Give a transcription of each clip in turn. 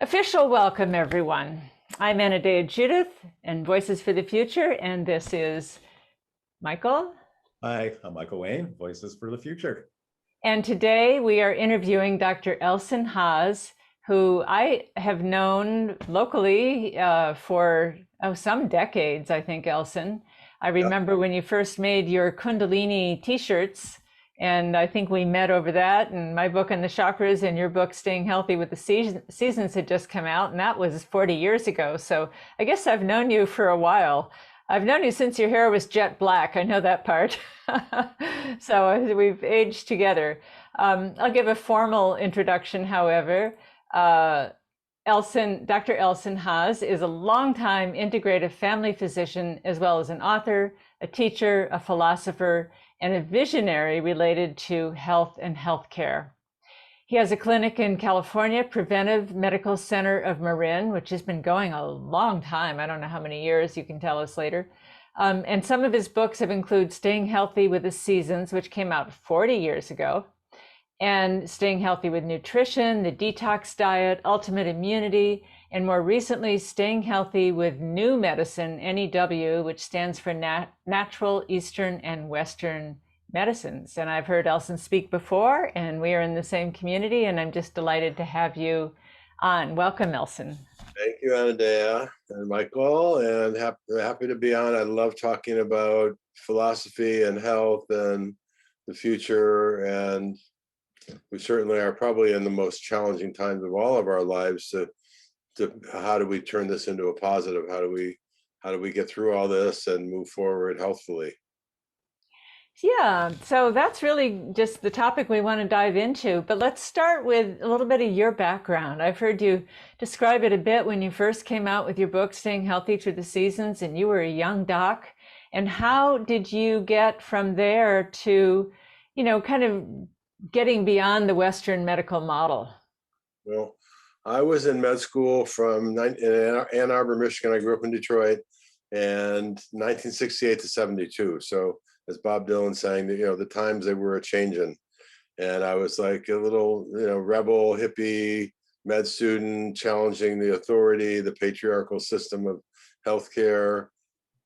Official welcome, everyone. I'm Anadea Judith and Voices for the Future, and this is Michael. Hi, I'm Michael Wayne, Voices for the Future. And today we are interviewing Dr. Elson Haas, who I have known locally for some decades, I think, Elson. I remember when you first made your Kundalini t-shirts, and I think we met over that, and my book on the chakras and your book Staying Healthy with the Seasons had just come out, and that was 40 years ago. So I guess I've known you for a while. I've known you since your hair was jet black. I know that part. So we've aged together. I'll give a formal introduction, however. Dr. Elson Haas is a longtime integrative family physician, as well as an author, a teacher, a philosopher, and a visionary related to health and healthcare. He has a clinic in California, Preventive Medical Center of Marin, which has been going a long time. I don't know how many years, you can tell us later. And some of his books have included Staying Healthy with the Seasons, which came out 40 years ago, and Staying Healthy with Nutrition, the Detox Diet, Ultimate Immunity, and more recently, Staying Healthy with New Medicine, NEW, which stands for Natural Eastern and Western Medicines. And I've heard Elson speak before, and we are in the same community, and I'm just delighted to have you on. Welcome, Elson. Thank you, Anadea and Michael, and happy to be on. I love talking about philosophy and health and the future, and we certainly are probably in the most challenging times of all of our lives to how do we turn this into a positive? How do we get through all this and move forward healthfully? Yeah, so that's really just the topic we want to dive into. But let's start with a little bit of your background. I've heard you describe it a bit when you first came out with your book, Staying Healthy Through the Seasons, and you were a young doc. And how did you get from there to, kind of getting beyond the Western medical model? Well, I was in med school in Ann Arbor, Michigan. I grew up in Detroit, and 1968 to 72. So as Bob Dylan sang, the times they were a-changing. And I was like a little, rebel hippie med student challenging the authority, the patriarchal system of healthcare,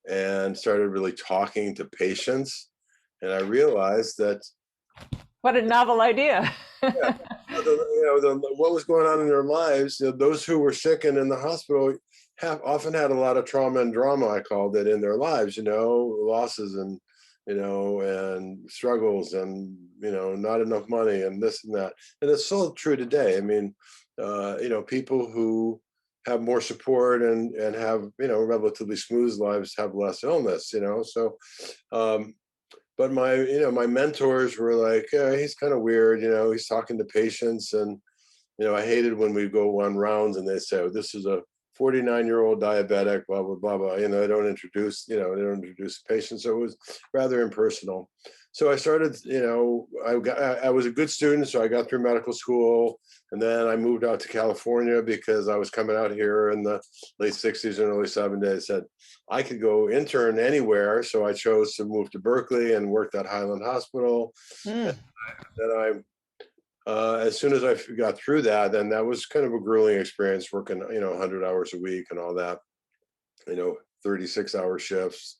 and started really talking to patients. And I realized that what a novel idea. Yeah, what was going on in their lives, those who were sick and in the hospital often had a lot of trauma and drama, I called it, in their lives, losses and, and struggles and, not enough money and this and that. And it's still true today. I mean, people who have more support and have, relatively smooth lives have less illness, so, but my mentors were like, he's kind of weird, he's talking to patients. And, I hated when we go on rounds and they say, oh, this is a 49-year-old diabetic, blah, blah, blah, blah. They don't introduce patients. So it was rather impersonal. So I started, I was a good student. So I got through medical school, and then I moved out to California because I was coming out here in the late 60s and early 70s. I said I could go intern anywhere. So I chose to move to Berkeley and worked at Highland Hospital. And then as soon as I got through that, then that was kind of a grueling experience working, 100 hours a week and all that, 36-hour shifts.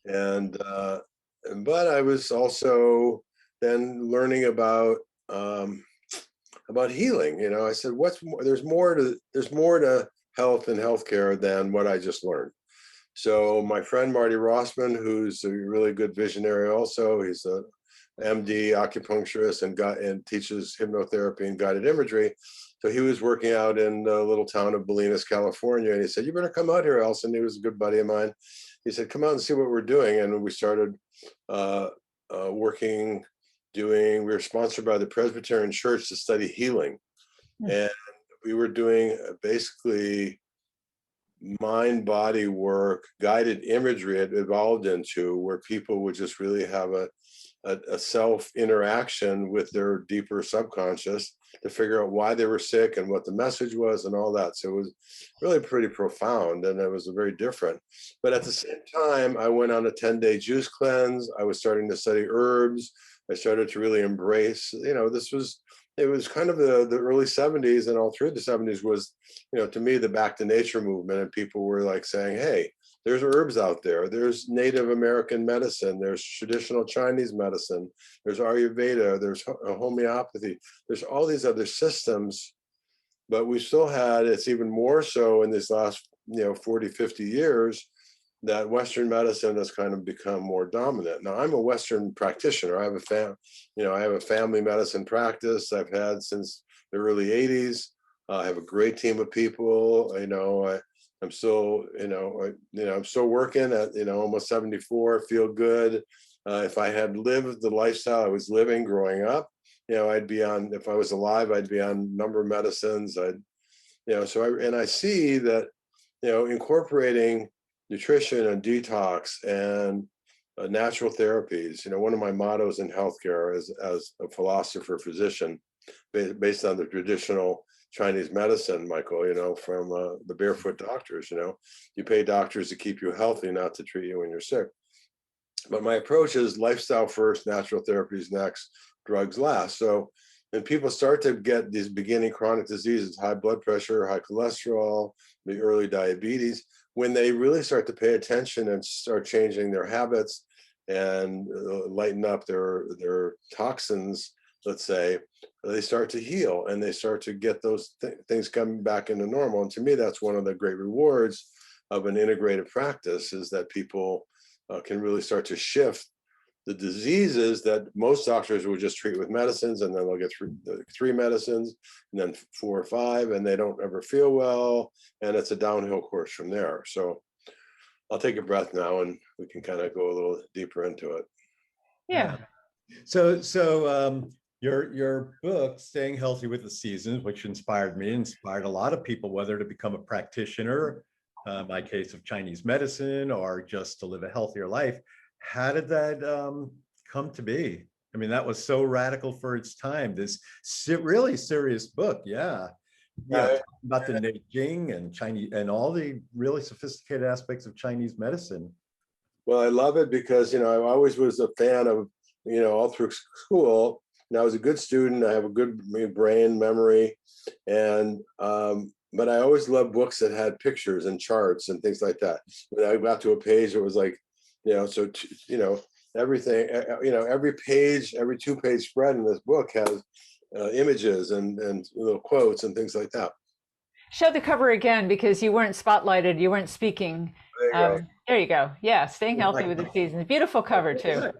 And, but I was also then learning about healing. I said, there's more to health and healthcare than what I just learned. So my friend Marty Rossman, who's a really good visionary also, he's a MD acupuncturist and teaches hypnotherapy and guided imagery. So he was working out in the little town of Bolinas, California, and he said, "You better come out here, Elson." He was a good buddy of mine. He said, "Come out and see what we're doing." And we started working, we were sponsored by the Presbyterian Church to study healing. And we were doing basically mind body work, guided imagery it evolved into, where people would just really have a self interaction with their deeper subconscious to figure out why they were sick and what the message was and all that. So it was really pretty profound, and it was very different. But at the same time, I went on a 10-day juice cleanse. I was starting to study herbs. I started to really embrace, it was kind of the early 70s, and all through the 70s was, to me, the back to nature movement. And people were like saying, "Hey, there's herbs out there. There's Native American medicine. There's traditional Chinese medicine. There's Ayurveda. There's homeopathy. There's all these other systems." But we still had, it's even more so in these last, 40, 50 years, that Western medicine has kind of become more dominant. Now, I'm a Western practitioner. I have a family medicine practice I've had since the early 80s. I have a great team of people. I'm still, I'm still working at, almost 74, feel good. If I had lived the lifestyle I was living growing up, I'd be on, if I was alive, I'd be on a number of medicines. I see that, incorporating nutrition and detox and natural therapies. One of my mottos in healthcare is, as a philosopher physician, based on the traditional Chinese medicine, Michael, from the barefoot doctors, you pay doctors to keep you healthy, not to treat you when you're sick. But my approach is lifestyle first, natural therapies next, drugs last. So when people start to get these beginning chronic diseases, high blood pressure, high cholesterol, the early diabetes, when they really start to pay attention and start changing their habits and lighten up their toxins, let's say, they start to heal and they start to get those things coming back into normal. And to me, that's one of the great rewards of an integrative practice, is that people can really start to shift the diseases that most doctors will just treat with medicines, and then they'll get three medicines and then 4 or 5, and they don't ever feel well, and it's a downhill course from there. So I'll take a breath now and we can kind of go a little deeper into it. Yeah. So your book, Staying Healthy with the Seasons, which inspired a lot of people, whether to become a practitioner, my case of Chinese medicine, or just to live a healthier life. How did that come to be? I mean, that was so radical for its time. This really serious book, yeah. About the Neijing and Chinese and all the really sophisticated aspects of Chinese medicine. Well, I love it because, I always was a fan of, all through school. And I was a good student. I have a good brain memory. And, but I always loved books that had pictures and charts and things like that. When I got to a page, it was like, everything, every page, every 2-page spread in this book has images and little quotes and things like that. Show the cover again, because you weren't spotlighted, you weren't speaking. There you go. Yeah, Staying Healthy with the Seasons. Beautiful cover too.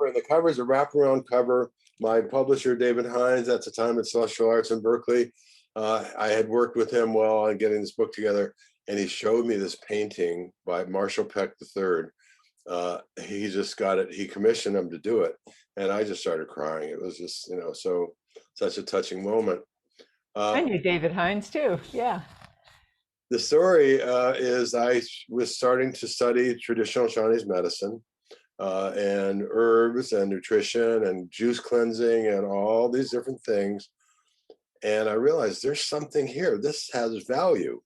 The cover is a wraparound cover. My publisher, David Hines, at the time at Celestial Arts in Berkeley, I had worked with him while on getting this book together, and he showed me this painting by Marshall Peck III. He just got it. He commissioned him to do it, and I just started crying. It was just, such a touching moment. I knew David Hines too. Yeah. The story is I was starting to study traditional Chinese medicine and herbs and nutrition and juice cleansing and all these different things. And I realized there's something here. This has value.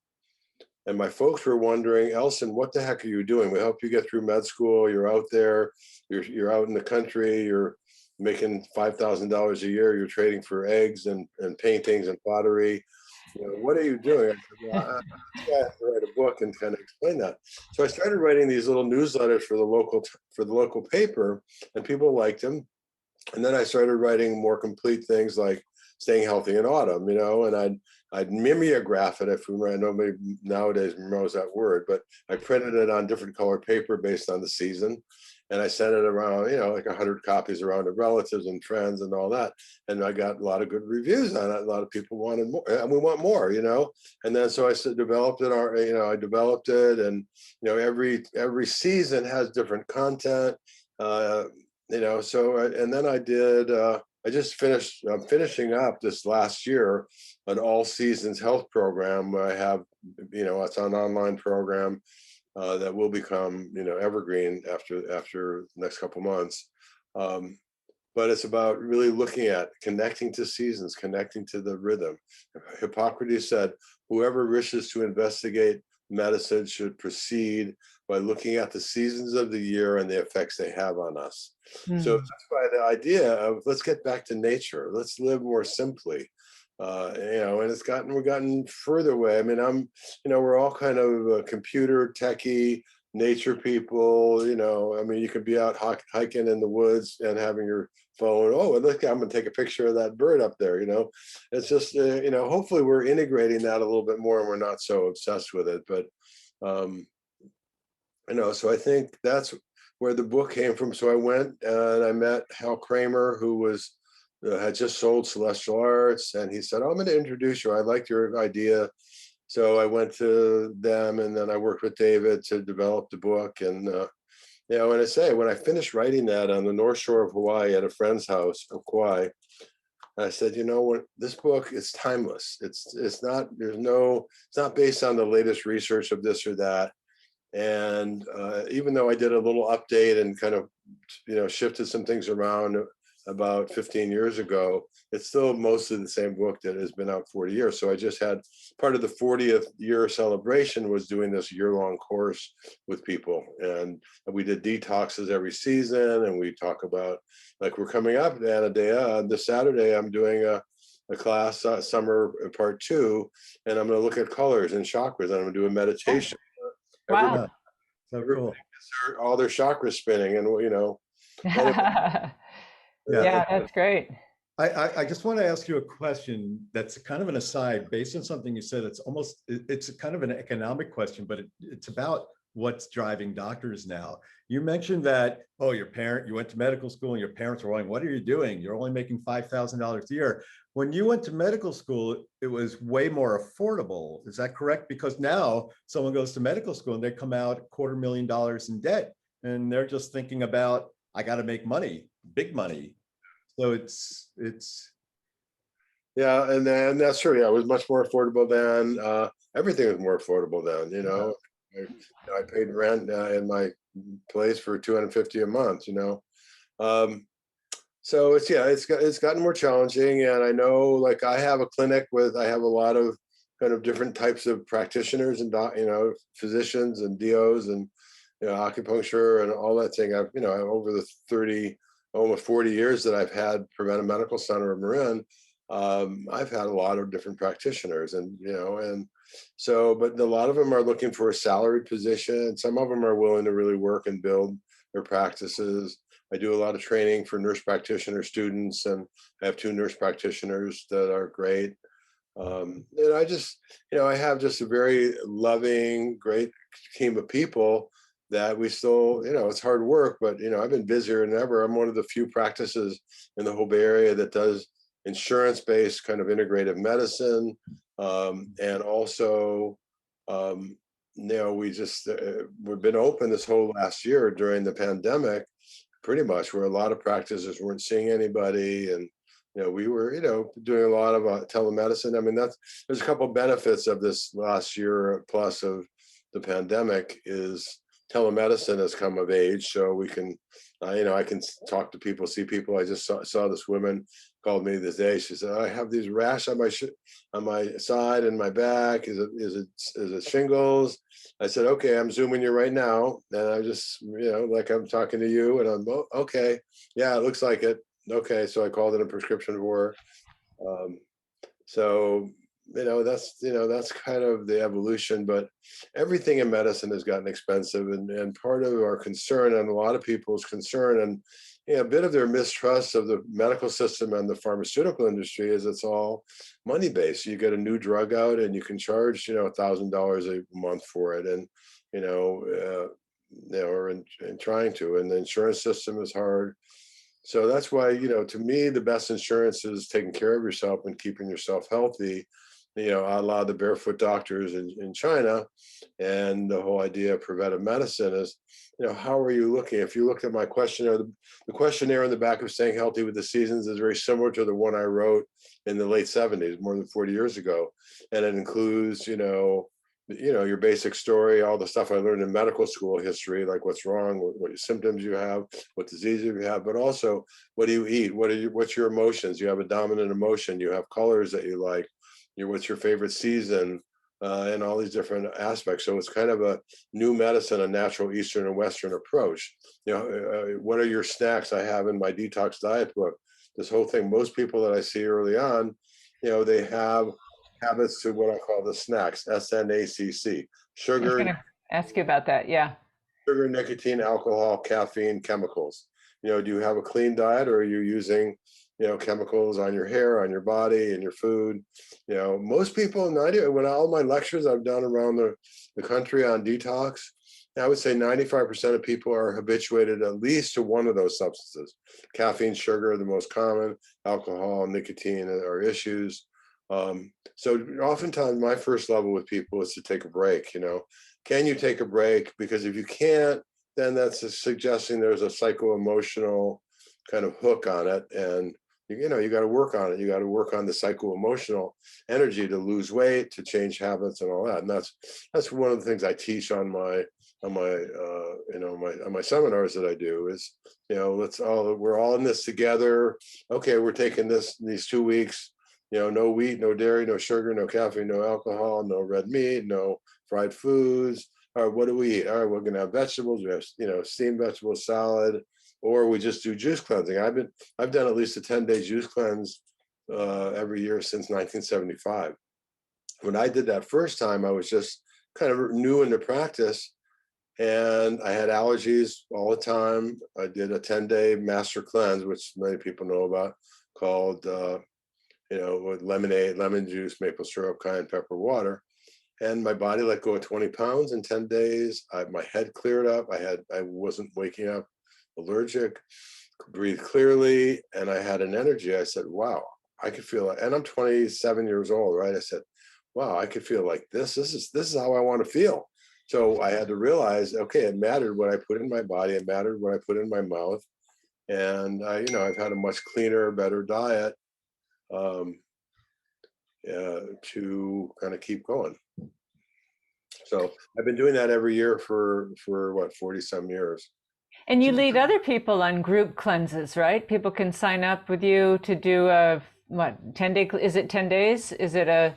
And my folks were wondering, "Elson, what the heck are you doing? We help you get through med school. You're out there. You're out in the country. You're making $5,000 a year. You're trading for eggs and paintings and pottery. What are you doing?" I said, "Well, I have to write a book and kind of explain that." So I started writing these little newsletters for the local paper, and people liked them. And then I started writing more complete things like Staying Healthy in Autumn, and I'd I'd mimeograph it, if we remember. Nobody nowadays knows that word, but I printed it on different color paper based on the season. And I sent it around, like 100 copies around to relatives and friends and all that. And I got a lot of good reviews on it. A lot of people wanted more, and we want more, And then so I developed it. I developed it, and every season has different content. So and then I did. I just finished. I'm finishing up this last year an all seasons health program. I have, it's an online program that will become, evergreen after the next couple months. But it's about really looking at connecting to seasons, connecting to the rhythm. Hippocrates said, whoever wishes to investigate medicine should proceed by looking at the seasons of the year and the effects they have on us. So that's why the idea of let's get back to nature, let's live more simply. And we've gotten further away. I mean, we're all kind of computer techie nature people. I mean, you could be out hiking in the woods and having your phone. Oh, and look, I'm going to take a picture of that bird up there. It's just, hopefully we're integrating that a little bit more and we're not so obsessed with it. But, so I think that's where the book came from. So I went and I met Hal Kramer, who had just sold Celestial Arts, and he said, I'm going to introduce you. I liked your idea. So I went to them, and then I worked with David to develop the book. And, when I finished writing that on the North Shore of Hawaii at a friend's house of Kauai, I said, what, this book is timeless. It's not based on the latest research of this or that. And even though I did a little update and kind of, shifted some things around about 15 years ago, it's still mostly the same book that has been out 40 years. So I just had part of the 40th year celebration was doing this year-long course with people. And we did detoxes every season. And we talk about, like, we're coming up, Anadea, this Saturday, I'm doing a class, summer part 2, and I'm going to look at colors and chakras, and I'm going to do a meditation. Wow. So cool. All their chakras spinning, and Yeah, that's great. I just want to ask you a question that's kind of an aside based on something you said. It's kind of an economic question, but it's about what's driving doctors now. You mentioned that, you went to medical school and your parents were going, what are you doing? You're only making $5,000 a year. When you went to medical school, it was way more affordable. Is that correct? Because now someone goes to medical school and they come out $250,000 in debt, and they're just thinking about, I got to make money, big money. So it's yeah, and that's true. Yeah, it was much more affordable then. Everything was more affordable then. I paid rent in my place for $250 a month. So it's gotten more challenging, and I know, like, I have a clinic I have a lot of kind of different types of practitioners and physicians and DOs and acupuncture and all that thing. I've over the almost 40 years that I've had Preventive Medical Center of Marin, I've had a lot of different practitioners, and but a lot of them are looking for a salary position. Some of them are willing to really work and build their practices. I do a lot of training for nurse practitioner students, and I have 2 nurse practitioners that are great. And I just, I have just a very loving, great team of people that we still, it's hard work, but, I've been busier than ever. I'm one of the few practices in the whole Bay Area that does insurance-based kind of integrative medicine. And also, we've been open this whole last year during the pandemic, pretty much, where a lot of practices weren't seeing anybody. And, we were, doing a lot of telemedicine. I mean, there's a couple benefits of this last year plus of the pandemic is telemedicine has come of age. So we can, I can talk to people, see people. I just saw this woman called me this day. She said, I have these rash on my side and my back. Is it shingles? I said, okay, I'm zooming you right now. And I just, like I'm talking to you, and I'm, okay. Yeah, it looks like it. Okay. So I called it a prescription for her. So, that's kind of the evolution, but everything in medicine has gotten expensive, and part of our concern, and a lot of people's concern, and a bit of their mistrust of the medical system and the pharmaceutical industry is it's all money based. You get a new drug out and you can charge, $1,000 a month for it, and or in trying to, and the insurance system is hard. So that's why, to me, the best insurance is taking care of yourself and keeping yourself healthy. A lot of the barefoot doctors in China, and the whole idea of preventive medicine is, how are you looking? If you look at my questionnaire, the questionnaire in the back of Staying Healthy with the Seasons is very similar to the one I wrote in the late 70s, more than 40 years ago. And it includes, your basic story, all the stuff I learned in medical school history, like what's wrong, what symptoms you have, what diseases you have, but also what do you eat? What's your emotions? You have a dominant emotion, you have colors that you like, what's your favorite season, and all these different aspects. So it's kind of a new medicine, a natural Eastern and Western approach. What are your snacks? I have in my Detox Diet book, this whole thing. Most people that I see early on, they have habits to what I call the snacks, SNACC, I sugar. was going to ask you about that. Yeah. Sugar, nicotine, alcohol, caffeine, chemicals. Do you have a clean diet, or are you using chemicals on your hair, on your body, and your food? Most people, when all my lectures I've done around the country on detox, I would say 95% of people are habituated at least to one of those substances. Caffeine, sugar are the most common. Alcohol, nicotine are issues. So oftentimes my first level with people is to take a break. Can you take a break? Because if you can't, then that's suggesting there's a psycho-emotional kind of hook on it, and you got to work on it. You got to work on the psycho-emotional energy to lose weight, to change habits, and all that. And that's one of the things I teach on my seminars that I do is, we're all in this together. Okay, we're taking these 2 weeks. No wheat, no dairy, no sugar, no caffeine, no alcohol, no red meat, no fried foods. All right, what do we eat? All right, we're gonna have vegetables. We have, steamed vegetables, salad, or we just do juice cleansing. I've done at least a 10-day juice cleanse every year since 1975. When I did that first time, I was just kind of new into practice, and I had allergies all the time. I did a 10-day master cleanse, which many people know about, called with lemonade, lemon juice, maple syrup, cayenne pepper, water. And my body let go of 20 pounds in 10 days. My head cleared up. I wasn't waking up allergic, could breathe clearly, and I had an energy. I said, wow, I could feel it. And I'm 27 years old, right? I said, wow, I could feel like this. This is how I want to feel. So I had to realize, okay, it mattered what I put in my body. It mattered what I put in my mouth. And I've had a much cleaner, better diet to kind of keep going. So I've been doing that every year for what, 40 some years. And you lead other people on group cleanses, right? People can sign up with you to do a 10-day, is it 10 days? Is it a?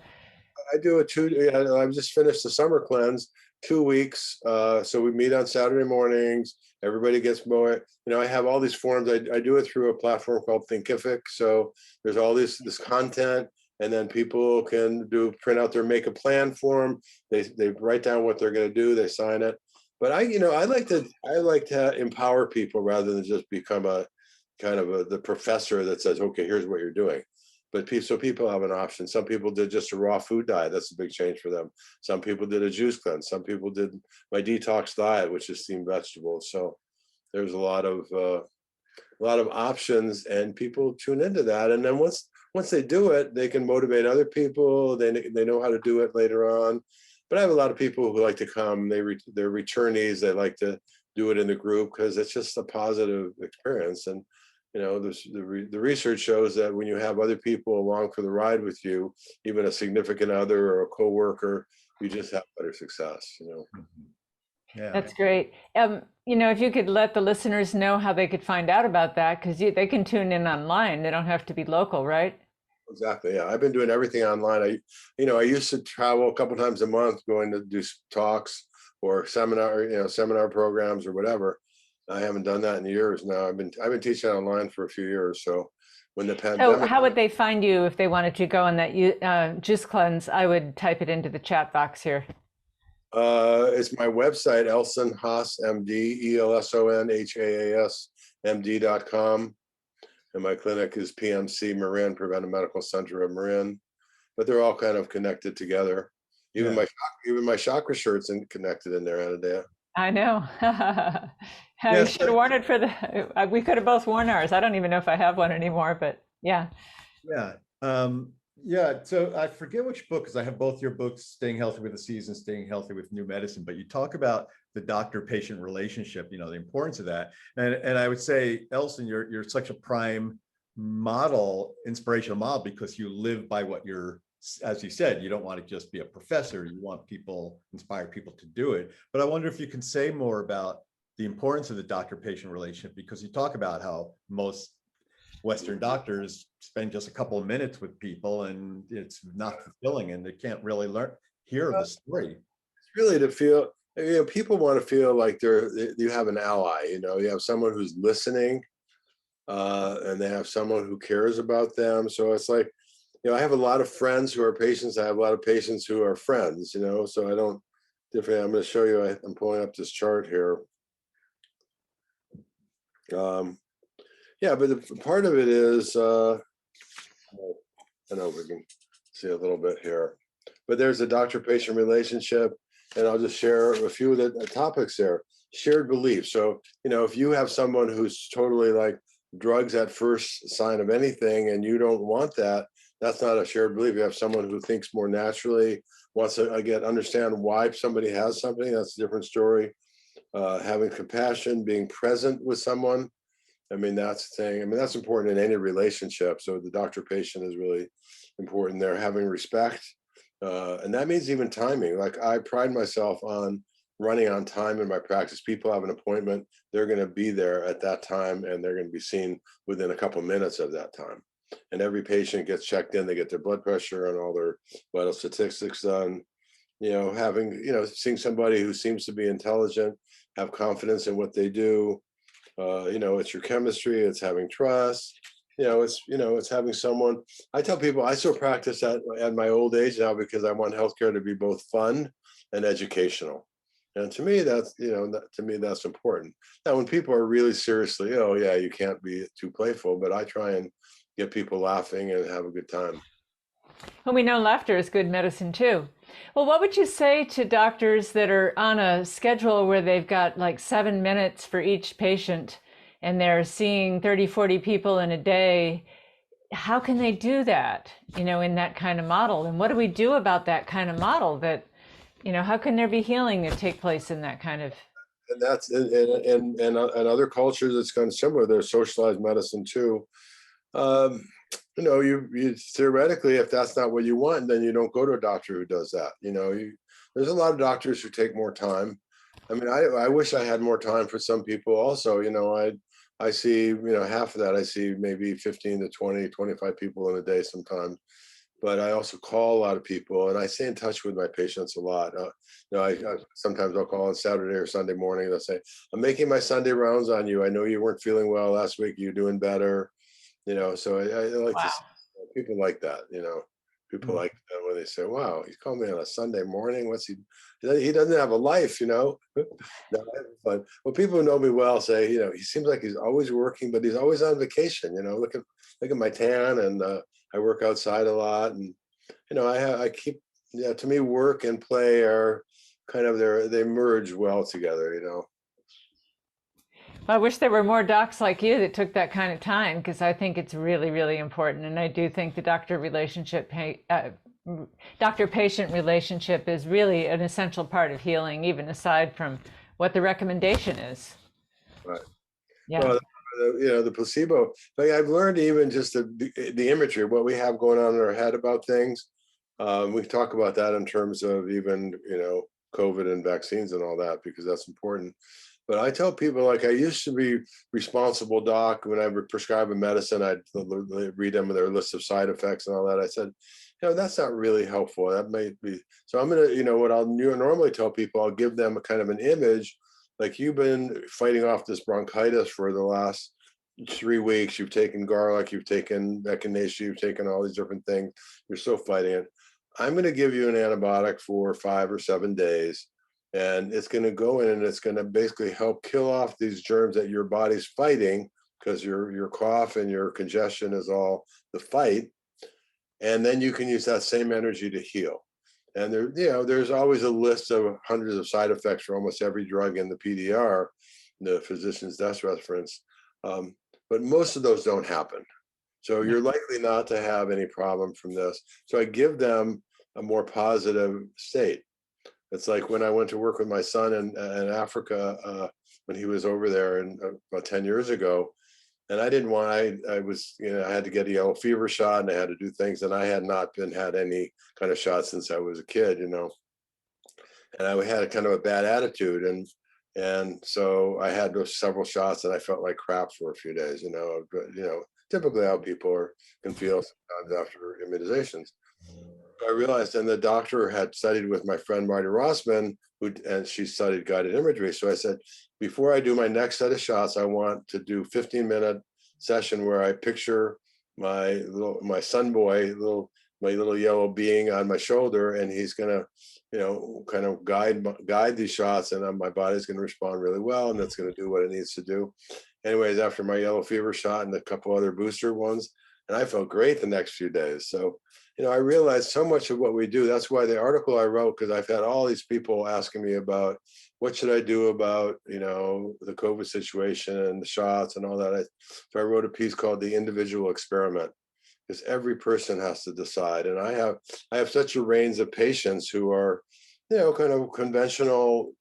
I do I've just finished the summer cleanse, 2 weeks. So we meet on Saturday mornings. Everybody gets more, I have all these forms. I do it through a platform called Thinkific. So there's all this content, and then people can print out their make a plan form. They write down what they're going to do. They sign it. But I like to empower people rather than just become a kind of the professor that says, okay, here's what you're doing. But so people have an option. Some people did just a raw food diet. That's a big change for them. Some people did a juice cleanse. Some people did my detox diet, which is steamed vegetables. So there's a lot of options, and people tune into that. And then once they do it, they can motivate other people. They know how to do it later on. But I have a lot of people who like to come. They're returnees. They like to do it in the group because it's just a positive experience. And the research shows that when you have other people along for the ride with you, even a significant other or a coworker, you just have better success. Yeah, That's great. If you could let the listeners know how they could find out about that, because they can tune in online. They don't have to be local, right? Exactly. Yeah, I've been doing everything online. I used to travel a couple times a month, going to do talks or seminar programs or whatever. I haven't done that in years now. I've been teaching online for a few years. So when the pandemic. So how would they find you if they wanted to go on that juice cleanse? I would type it into the chat box here. It's my website, Elson Haas, MD, ELSON HAAS md.com. And my clinic is PMC Marin, Preventive Medical Center of Marin. But they're all kind of connected together. Even my chakra shirt's connected in there, Anadea. I know. You Yes, should have worn it for the, we could have both worn ours. I don't even know if I have one anymore, but yeah. yeah. Yeah, so I forget which book, because I have both your books, Staying Healthy with the Season, Staying Healthy with New Medicine, but you talk about the doctor-patient relationship, the importance of that. And I would say, Elson, you're such a prime model, inspirational model, because you live by what you're, as you said, you don't want to just be a professor, you want inspire people to do it. But I wonder if you can say more about the importance of the doctor-patient relationship, because you talk about how most Western doctors spend just a couple of minutes with people and it's not fulfilling, and they can't really hear the story. It's really to feel, people want to feel like you have an ally, you have someone who's listening, and they have someone who cares about them. So it's like, I have a lot of friends who are patients. I have a lot of patients who are friends, so I don't different. I'm going to show you, I'm pulling up this chart here. Yeah, but the part of it is, I know we can see a little bit here, but there's a doctor-patient relationship, and I'll just share a few of the topics there. Shared beliefs. So, if you have someone who's totally like drugs at first sign of anything, and you don't want that, that's not a shared belief. You have someone who thinks more naturally, wants to, understand why somebody has something, that's a different story. Having compassion, being present with someone. That's the thing. That's important in any relationship. So the doctor-patient is really important there. Having respect, and that means even timing. Like, I pride myself on running on time in my practice. People have an appointment, they're going to be there at that time, and they're going to be seen within a couple of minutes of that time. And every patient gets checked in, they get their blood pressure and all their vital statistics done. Seeing somebody who seems to be intelligent, have confidence in what they do. It's your chemistry, it's having trust, it's having someone. I tell people I still practice at my old age now, because I want healthcare to be both fun and educational. And to me, that's important. Now, when people are really seriously ill, yeah, you can't be too playful, but I try and get people laughing and have a good time. Well, we know laughter is good medicine too. Well, what would you say to doctors that are on a schedule where they've got like 7 minutes for each patient and they're seeing 30, 40 people in a day? How can they do that, in that kind of model? And what do we do about that kind of model that, how can there be healing that take place in that kind of? And that's in other cultures, it's kind of similar. There's socialized medicine too. You theoretically, if that's not what you want, then you don't go to a doctor who does that. There's a lot of doctors who take more time. I wish I had more time for some people also. I see, half of that, I see maybe 15 to 20, 25 people in a day sometimes. But I also call a lot of people, and I stay in touch with my patients a lot. Sometimes I'll call on Saturday or Sunday morning. They'll say, I'm making my Sunday rounds on you. I know you weren't feeling well last week. You're doing better. So I like to see people like that, people like that when they say, wow, he called me on a Sunday morning. What's he doesn't have a life, No, but people who know me well say, he seems like he's always working, but he's always on vacation. Look at my tan, and I work outside a lot, and I keep, to me, work and play are kind of they merge well together. I wish there were more docs like you that took that kind of time, because I think it's really, really important. And I do think the doctor-patient relationship is really an essential part of healing, even aside from what the recommendation is. Right. Yeah. Well, the placebo. Like, I've learned even just the imagery, what we have going on in our head about things. We talk about that in terms of even, COVID and vaccines and all that, because that's important. But I tell people, like, I used to be responsible doc. When I would prescribe a medicine, I'd read them their list of side effects and all that. I said, that's not really helpful. That may be. So I'm going to, what I'll normally tell people, I'll give them a kind of an image, like, you've been fighting off this bronchitis for the last 3 weeks. You've taken garlic, you've taken echinacea, you've taken all these different things. You're still fighting it. I'm going to give you an antibiotic for 5 or 7 days. And it's going to go in and it's going to basically help kill off these germs that your body's fighting, because your cough and your congestion is all the fight. And then you can use that same energy to heal. And there, there's always a list of hundreds of side effects for almost every drug in the PDR, the physician's desk reference. But most of those don't happen. So you're likely not to have any problem from this. So I give them a more positive state. It's like when I went to work with my son in Africa when he was over there about 10 years ago, and I didn't want, I was, I had to get a yellow fever shot and I had to do things, and I had not had any kind of shot since I was a kid, and I had a kind of a bad attitude, and so I had those several shots and I felt like crap for a few days, but typically how people can feel sometimes after immunizations. I realized, and the doctor had studied with my friend Marty Rossman, and she studied guided imagery. So I said, before I do my next set of shots, I want to do 15-minute session where I picture my son boy, my little yellow being on my shoulder, and he's gonna, kind of guide these shots, and my body's gonna respond really well, and that's gonna do what it needs to do. Anyways, after my yellow fever shot and a couple other booster ones, and I felt great the next few days. So, I realized so much of what we do. That's why the article I wrote, because I've had all these people asking me about what should I do about, the COVID situation and the shots and all that. So I wrote a piece called The Individual Experiment, because every person has to decide. And I have such a range of patients who are, kind of conventional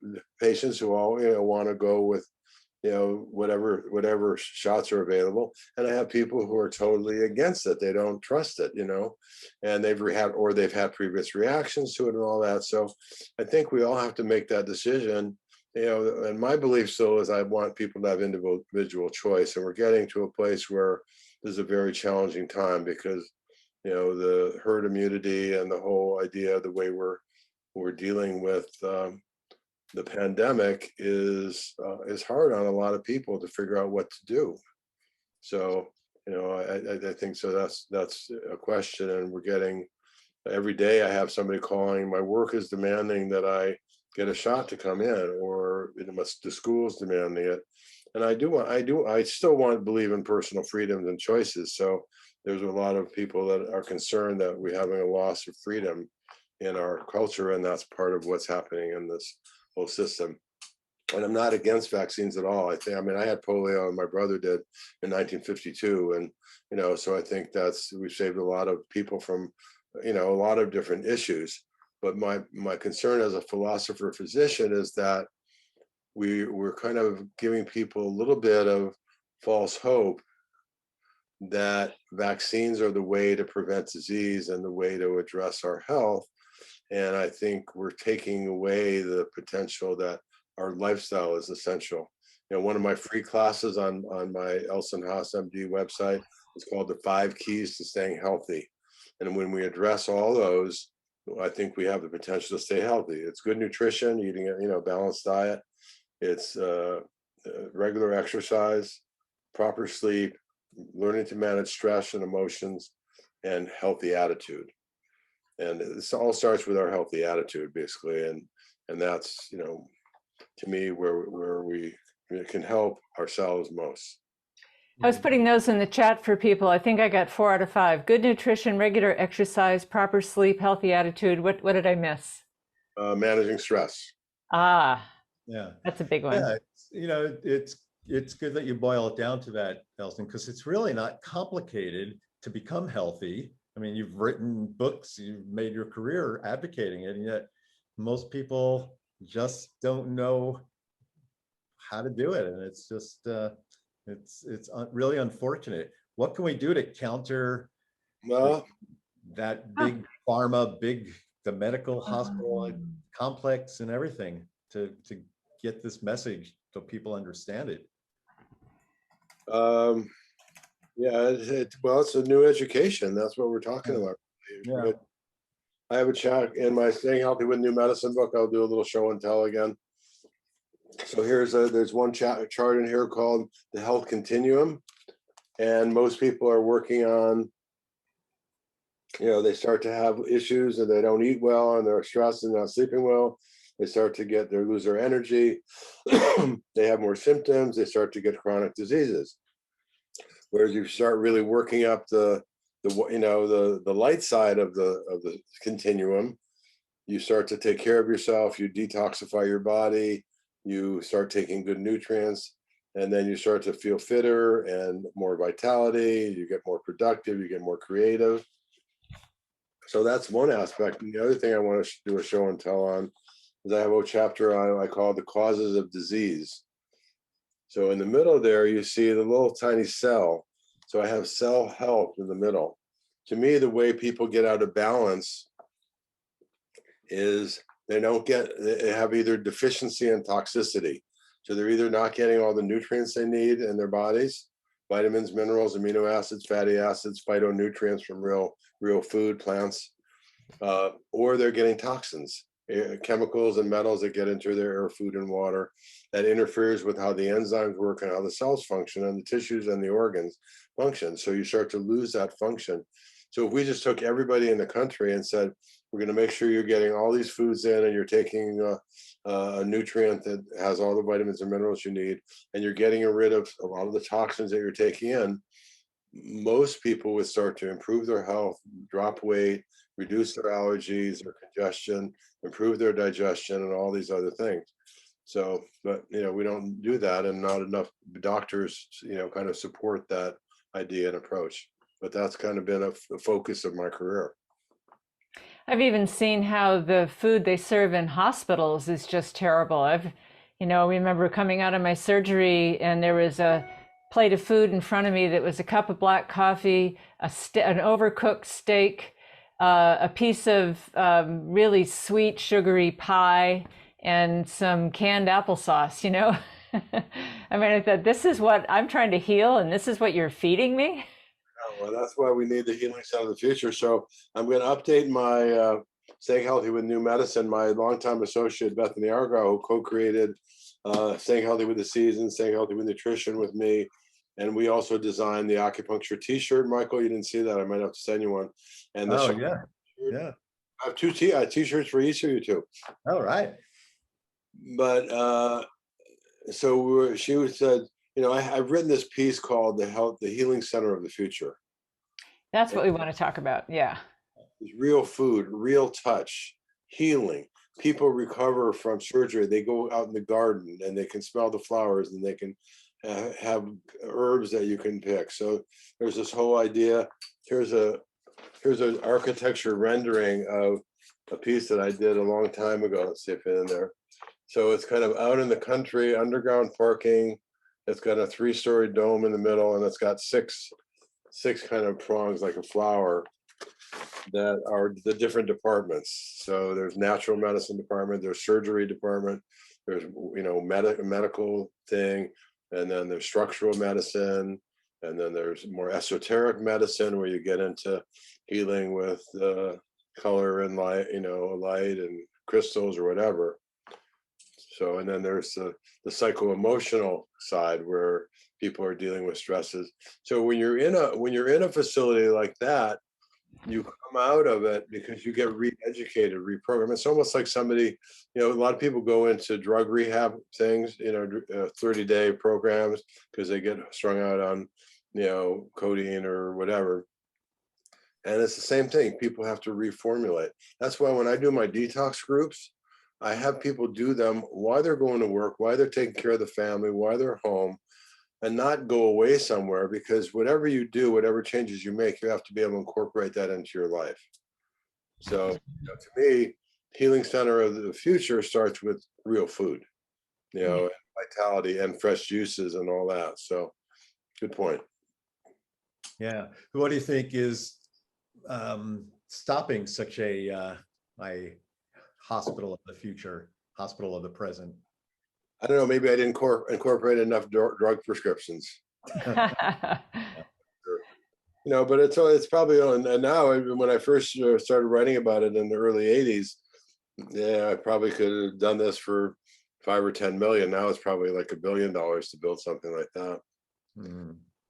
patients who all, want to go with, whatever shots are available. And I have people who are totally against it. They don't trust it, and they've had previous reactions to it and all that. So I think we all have to make that decision, and my belief still is I want people to have individual choice. And we're getting to a place where there's a very challenging time because, the herd immunity and the whole idea of the way we're dealing with, the pandemic is hard on a lot of people to figure out what to do. So, I think so. That's a question, and we're getting every day. I have somebody calling. My work is demanding that I get a shot to come in, or the school's demanding it. And I still believe in personal freedoms and choices. So there's a lot of people that are concerned that we're having a loss of freedom in our culture, and that's part of what's happening in this whole system. And I'm not against vaccines at all. I had polio, and my brother did in 1952, and so I think we've saved a lot of people from a lot of different issues. But my concern as a philosopher physician is that we're kind of giving people a little bit of false hope that vaccines are the way to prevent disease and the way to address our health. And I think we're taking away the potential that our lifestyle is essential. One of my free classes on my Elson Haas MD website is called The 5 Keys to Staying Healthy. And when we address all those, I think we have the potential to stay healthy. It's good nutrition, eating a balanced diet. It's regular exercise, proper sleep, learning to manage stress and emotions, and healthy attitude. And this all starts with our healthy attitude, basically, and that's to me where we can help ourselves most. I was putting those in the chat for people. I think I got 4 out of 5. Good nutrition, regular exercise, proper sleep, healthy attitude. What did I miss? Managing stress. Ah, Yeah, that's a big one. Yeah, it's good that you boil it down to that, Elson, because it's really not complicated to become healthy. I mean, you've written books, you've made your career advocating it, and yet most people just don't know how to do it, and it's just it's really unfortunate. What can we do to counter that big pharma, the medical hospital complex and everything to get this message so people understand it? Yeah, it's a new education. That's what we're talking about. Yeah. I have a chat in my Staying Healthy with New Medicine book. I'll do a little show and tell again. So there's one chart in here called the health continuum, and most people are working on, they start to have issues and they don't eat well and they're stressed and not sleeping well, they start to lose their energy, they have more symptoms, they start to get chronic diseases. Whereas you start really working up the light side of the continuum, you start to take care of yourself, you detoxify your body, you start taking good nutrients, and then you start to feel fitter and more vitality, you get more productive, you get more creative. So that's one aspect. And the other thing I want to do a show and tell on is I have a chapter I call the causes of disease. So in the middle there, you see the little tiny cell. So I have cell health in the middle. To me, the way people get out of balance is they have either deficiency and toxicity. So they're either not getting all the nutrients they need in their bodies, vitamins, minerals, amino acids, fatty acids, phytonutrients from real food, plants, or they're getting toxins, chemicals and metals that get into their air, food, and water that interferes with how the enzymes work and how the cells function and the tissues and the organs function. So you start to lose that function. So if we just took everybody in the country and said, we're going to make sure you're getting all these foods in and you're taking a nutrient that has all the vitamins and minerals you need, and you're getting rid of a lot of the toxins that you're taking in, most people would start to improve their health, drop weight, reduce their allergies or congestion, improve their digestion, and all these other things. So, but, we don't do that, and not enough doctors, kind of support that idea and approach. But that's kind of been a focus of my career. I've even seen how the food they serve in hospitals is just terrible. Remember coming out of my surgery and there was a plate of food in front of me that was a cup of black coffee, an overcooked steak, a piece of really sweet, sugary pie, and some canned applesauce, I mean, I thought, this is what I'm trying to heal, and this is what you're feeding me? Well, that's why we need the healing center of the future. So I'm going to update my Staying Healthy with New Medicine. My longtime associate, Bethany Argo, who co-created Staying Healthy with the Seasons, Staying Healthy with Nutrition with me. And we also designed the acupuncture t-shirt. Michael, you didn't see that. I might have to send you one. And yeah. I have two t-shirts for each of you two. All right. But so she said, I've written this piece called the Healing Center of the Future. That's what we want to talk about. Yeah. It's real food, real touch, healing. People recover from surgery. They go out in the garden and they can smell the flowers, and they can have herbs that you can pick. So there's this whole idea. Here's an architecture rendering of a piece that I did a long time ago. Let's see if it's in there. So it's kind of out in the country, underground parking. It's got a 3-story dome in the middle, and it's got six kind of prongs like a flower that are the different departments. So there's natural medicine department, there's surgery department, there's medical thing, and then there's structural medicine, and then there's more esoteric medicine where you get into healing with color and light, light and crystals or whatever. So, and then there's the psycho-emotional side where people are dealing with stresses. So when you're in a facility like that, you come out of it because you get re-educated, reprogrammed. It's almost like somebody, a lot of people go into drug rehab things, 30-day programs because they get strung out on, codeine or whatever. And it's the same thing. People have to reformulate. That's why when I do my detox groups, I have people do them while they're going to work, while they're taking care of the family, while they're home, and not go away somewhere, because whatever you do, whatever changes you make, you have to be able to incorporate that into your life. So to me, Healing Center of the Future starts with real food, and vitality and fresh juices and all that. So good point. Yeah. What do you think is stopping such a hospital of the future, hospital of the present? I don't know, maybe I didn't incorporate enough drug prescriptions. But it's probably on. And now, when I first started writing about it in the early 80s, I probably could have done this for 5 or 10 million. Now it's probably like $1 billion to build something like that.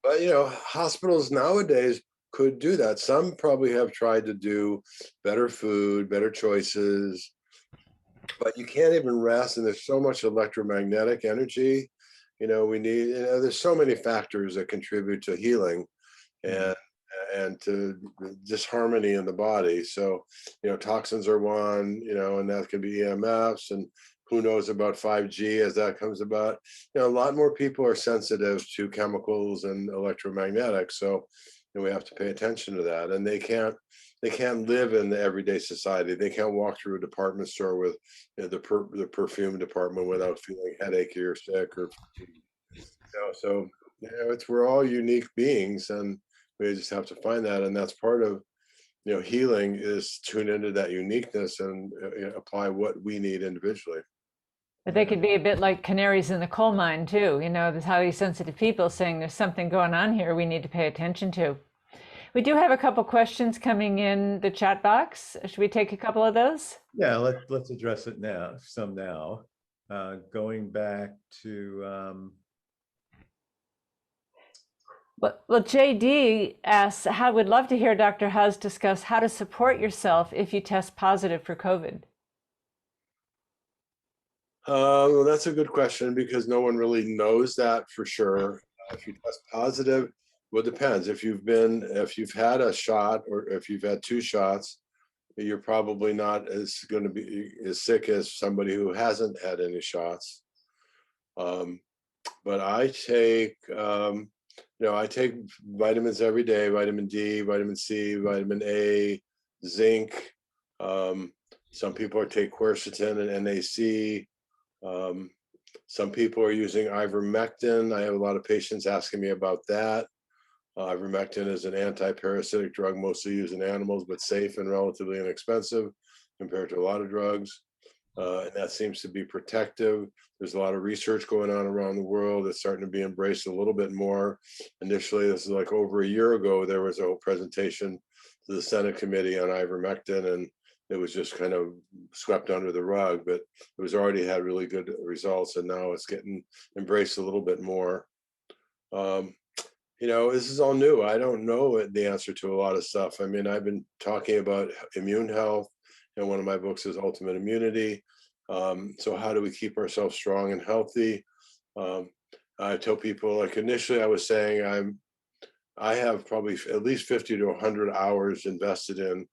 But hospitals nowadays could do that. Some probably have tried to do better food, better choices, but you can't even rest. And there's so much electromagnetic energy, we need, there's so many factors that contribute to healing and to disharmony in the body. So, toxins are one, and that could be EMFs, and who knows about 5G as that comes about. A lot more people are sensitive to chemicals and electromagnetics. So, we have to pay attention to that. And they can't live in the everyday society. They can't walk through a department store with the perfume department without feeling headachy or sick or so we're all unique beings, and we just have to find that. And that's part of healing, is tune into that uniqueness and apply what we need individually. But they could be a bit like canaries in the coal mine too. There's highly sensitive people saying there's something going on here we need to pay attention to. We do have a couple questions coming in the chat box. Should we take a couple of those? Yeah, let's address it now. Going back to Well, JD asks, I would love to hear Dr. Haas discuss how to support yourself if you test positive for COVID. Well, that's a good question, because no one really knows that for sure. If you test positive, well, it depends. If you've had a shot, or if you've had 2 shots, you're probably not going to be as sick as somebody who hasn't had any shots. But I take, I take vitamins every day: vitamin D, vitamin C, vitamin A, zinc. Some people take quercetin and NAC. Some people are using ivermectin. I have a lot of patients asking me about that. Ivermectin is an anti-parasitic drug, mostly used in animals, but safe and relatively inexpensive compared to a lot of drugs. And that seems to be protective. There's a lot of research going on around the world that's starting to be embraced a little bit more. Initially, this is like over a year ago, there was a whole presentation to the Senate Committee on ivermectin, and it was just kind of swept under the rug, but it was already had really good results, and now it's getting embraced a little bit more. This is all new. I don't know the answer to a lot of stuff. I mean, I've been talking about immune health, and one of my books is Ultimate Immunity. So how do we keep ourselves strong and healthy? I tell people, like, initially I was saying I have probably at least 50 to 100 hours invested in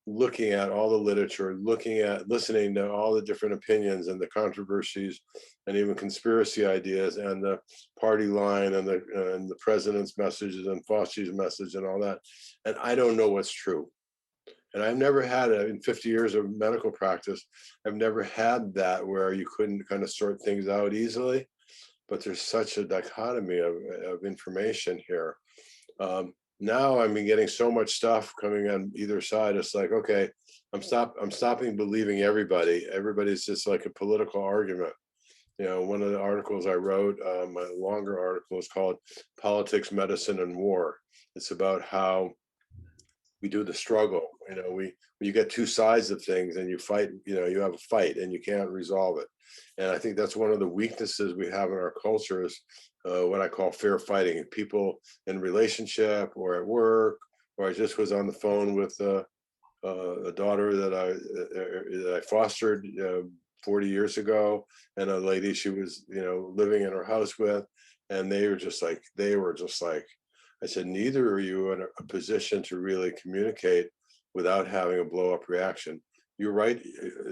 looking at all the literature, listening to all the different opinions and the controversies, and even conspiracy ideas, and the party line, and the president's messages, and Fauci's message, and all that. And I don't know what's true. And I've never had it in 50 years of medical practice. I've never had that where you couldn't kind of sort things out easily. But there's such a dichotomy of information here. Now I'm getting so much stuff coming on either side. It's like, okay, I'm stopping believing everybody. Everybody's just like a political argument. One of the articles I wrote, my longer article, is called Politics, Medicine, and War. It's about how we do the struggle. You get 2 sides of things, and you fight, you have a fight, and you can't resolve it. And I think that's one of the weaknesses we have in our culture, is what I call fair fighting. People in relationship or at work, or I just was on the phone with a daughter that I fostered 40 years ago, and a lady she was living in her house with, and they were just like, I said, neither are you in a position to really communicate without having a blow up reaction. You're right.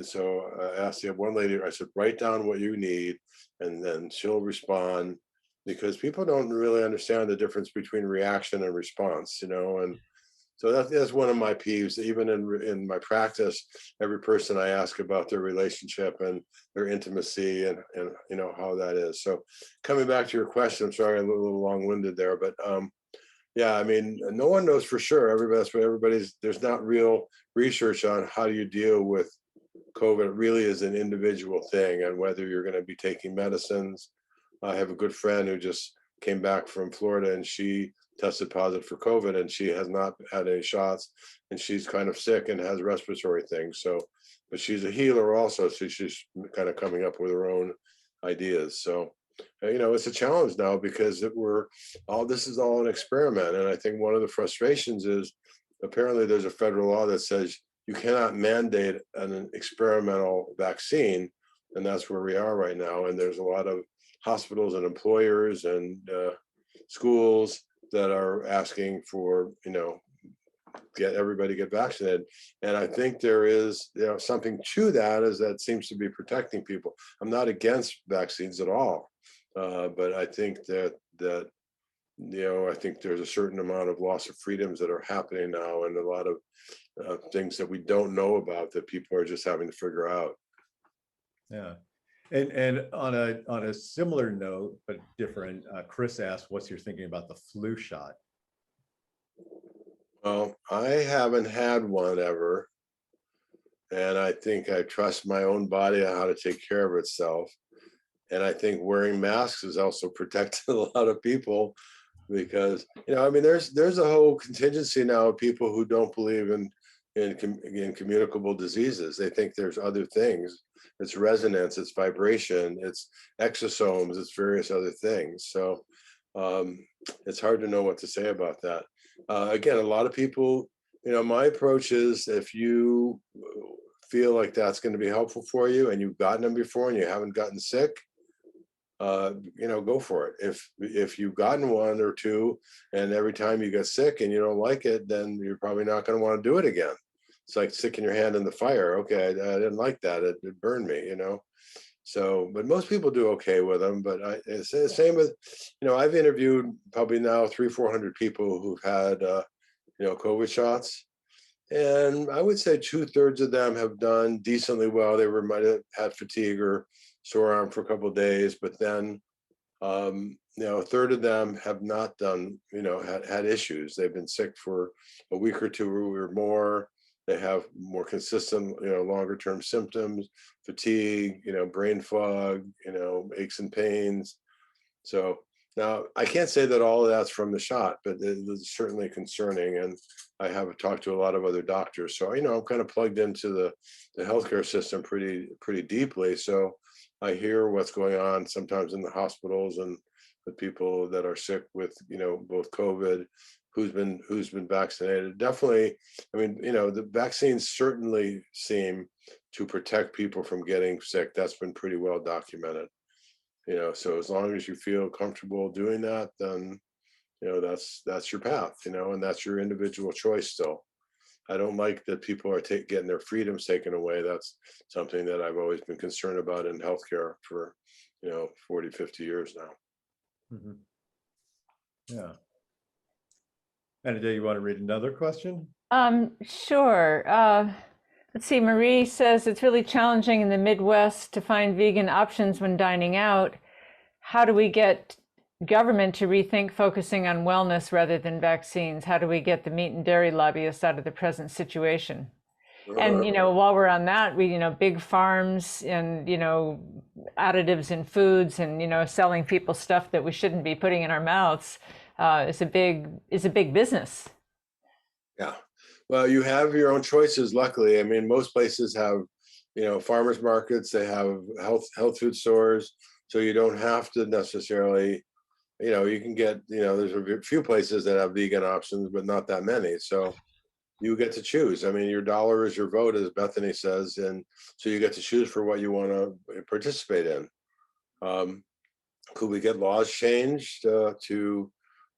So I asked the one lady, I said, write down what you need, and then she'll respond, because people don't really understand the difference between reaction and response, and so that's one of my peeves. Even in my practice, every person I ask about their relationship and their intimacy, and how that is. So coming back to your question, I'm sorry, I'm a little long-winded there, but yeah, I mean, no one knows for sure. There's not real research on how you deal with COVID. It really is an individual thing, and whether you're going to be taking medicines. I have a good friend who just came back from Florida, and she tested positive for COVID, and she has not had any shots, and she's kind of sick and has respiratory things. So, but she's a healer also, so she's kind of coming up with her own ideas. So, it's a challenge now, because this is all an experiment. And I think one of the frustrations is, apparently there's a federal law that says you cannot mandate an experimental vaccine, and that's where we are right now. And there's a lot of hospitals and employers and schools that are asking for, get everybody get vaccinated. And I think there is, something to that, is that seems to be protecting people. I'm not against vaccines at all, but I think that I think there's a certain amount of loss of freedoms that are happening now, and a lot of things that we don't know about that people are just having to figure out. Yeah. And on a similar note, but different, Chris asked, what's your thinking about the flu shot? Well, I haven't had one ever, and I think I trust my own body on how to take care of itself. And I think wearing masks is also protecting a lot of people, because there's a whole contingency now of people who don't believe in communicable diseases. They think there's other things. It's resonance, it's vibration, it's exosomes, it's various other things. So it's hard to know what to say about that. Again, a lot of people, my approach is, if you feel like that's going to be helpful for you and you've gotten them before and you haven't gotten sick, go for it. If you've gotten one or two and every time you get sick and you don't like it, then you're probably not going to want to do it again. It's like sticking your hand in the fire. Okay, I didn't like that. It burned me, So, but most people do okay with them. But it's the same with, I've interviewed probably now 300-400 people who've had, COVID shots. And I would say 2/3 of them have done decently well. They might have had fatigue or sore arm for a couple of days, but then, a third of them have not done, had issues. They've been sick for a week or two or more. They have more consistent, longer term symptoms, fatigue, brain fog, aches and pains. So now I can't say that all of that's from the shot, but it's certainly concerning. And I have talked to a lot of other doctors. So, I'm kind of plugged into the healthcare system pretty deeply. So I hear what's going on sometimes in the hospitals and with people that are sick with, both COVID, who's been vaccinated. Definitely, the vaccines certainly seem to protect people from getting sick. That's been pretty well documented. So as long as you feel comfortable doing that, then, that's your path, and that's your individual choice still. I don't like that people are getting their freedoms taken away. That's something that I've always been concerned about in healthcare for, 40, 50 years now. Mm-hmm. Yeah. Anita, you want to read another question? Sure. Let's see. Marie says it's really challenging in the Midwest to find vegan options when dining out. How do we get government to rethink focusing on wellness rather than vaccines? How do we get the meat and dairy lobbyists out of the present situation? And, while we're on that, we, big farms and, additives in foods and, selling people stuff that we shouldn't be putting in our mouths is a big business. Yeah. Well, you have your own choices, luckily. I mean, most places have, farmers markets, they have health food stores. So you don't have to necessarily, you can get, there's a few places that have vegan options, but not that many. So you get to choose. I mean, your dollar is your vote, as Bethany says. And so you get to choose for what you want to participate in. Could we get laws changed to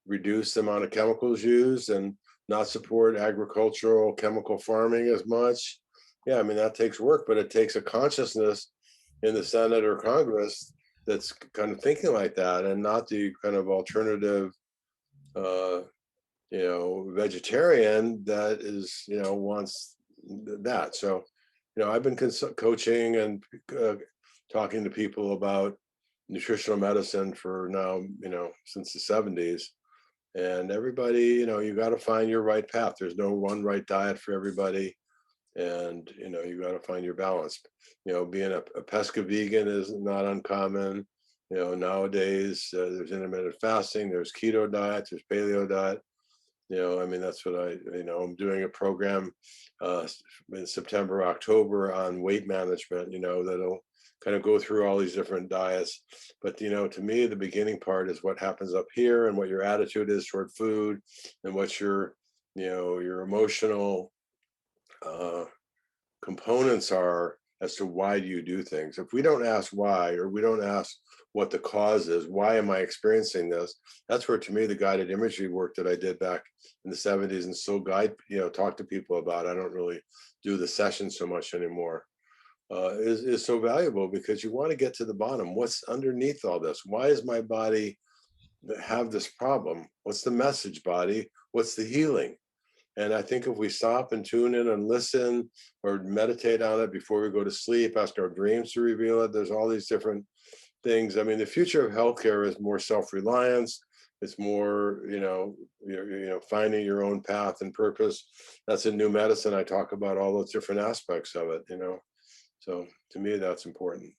reduce the amount of chemicals used and not support agricultural chemical farming as much? Yeah, I mean, that takes work, but it takes a consciousness in the Senate or Congress that's kind of thinking like that, and not the kind of alternative, vegetarian that is, wants that. So, I've been coaching and talking to people about nutritional medicine for now, since the 70s. And everybody, you got to find your right path. There's no one right diet for everybody. And, you got to find your balance. Being a pesca vegan is not uncommon. Nowadays, there's intermittent fasting, there's keto diet, there's paleo diet. I mean, that's what I'm doing a program in September, October on weight management, that'll kind of go through all these different diets. But, to me, the beginning part is what happens up here and what your attitude is toward food and what your, your emotional components are as to why do you do things. If we don't ask why, or we don't ask what the cause is, why am I experiencing this? That's where, to me, the guided imagery work that I did back in the 70s and still talk to people about, I don't really do the sessions so much anymore, is so valuable, because you want to get to the bottom. What's underneath all this? Why is my body have this problem? What's the message, body? What's the healing? And I think if we stop and tune in and listen or meditate on it before we go to sleep, ask our dreams to reveal it, there's all these different things. I mean, the future of healthcare is more self-reliance. It's more, finding your own path and purpose. That's in new medicine. I talk about all those different aspects of it, So to me, that's important.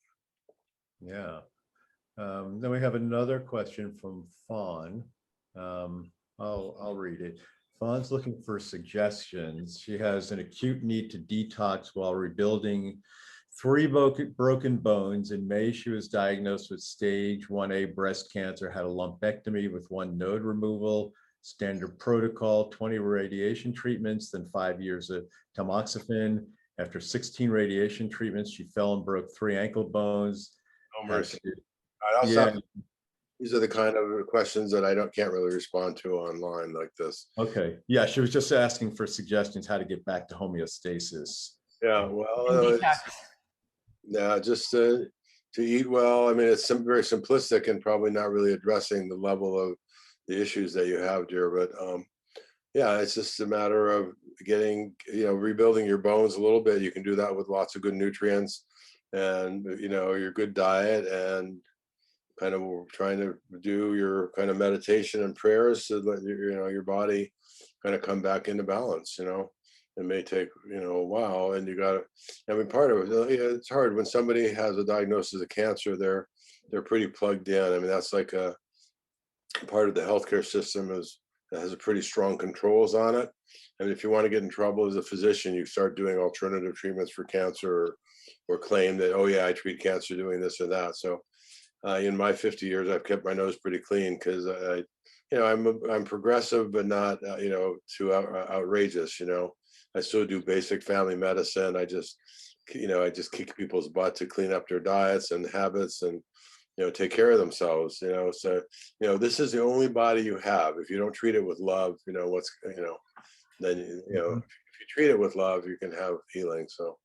Yeah. Then we have another question from Fawn. I'll read it. Fawn's looking for suggestions. She has an acute need to detox while rebuilding 3 broken bones. In May, she was diagnosed with stage 1A breast cancer, had a lumpectomy with 1 node removal, standard protocol, 20 radiation treatments, then 5 years of tamoxifen. After 16 radiation treatments, she fell and broke 3 ankle bones. Oh, mercy. These are the kind of questions that I can't really respond to online like this. Okay. Yeah, she was just asking for suggestions how to get back to homeostasis. Yeah, well, just to eat well. I mean, it's very simplistic and probably not really addressing the level of the issues that you have, dear. But yeah, it's just a matter of getting, rebuilding your bones a little bit. You can do that with lots of good nutrients and, your good diet, and kind of trying to do your kind of meditation and prayers to let your body kind of come back into balance. It may take a while, and you got to. I mean, part of it, it's hard when somebody has a diagnosis of cancer. They're pretty plugged in. I mean, that's like a part of the healthcare system that has a pretty strong controls on it. And if you want to get in trouble as a physician, you start doing alternative treatments for cancer, or claim that, oh yeah, I treat cancer doing this or that. So in my 50 years, I've kept my nose pretty clean, because I'm progressive, but not too outrageous. I still do basic family medicine. I just kick people's butt to clean up their diets and habits, and take care of themselves. So this is the only body you have. If you don't treat it with love, then if you treat it with love, you can have healing. So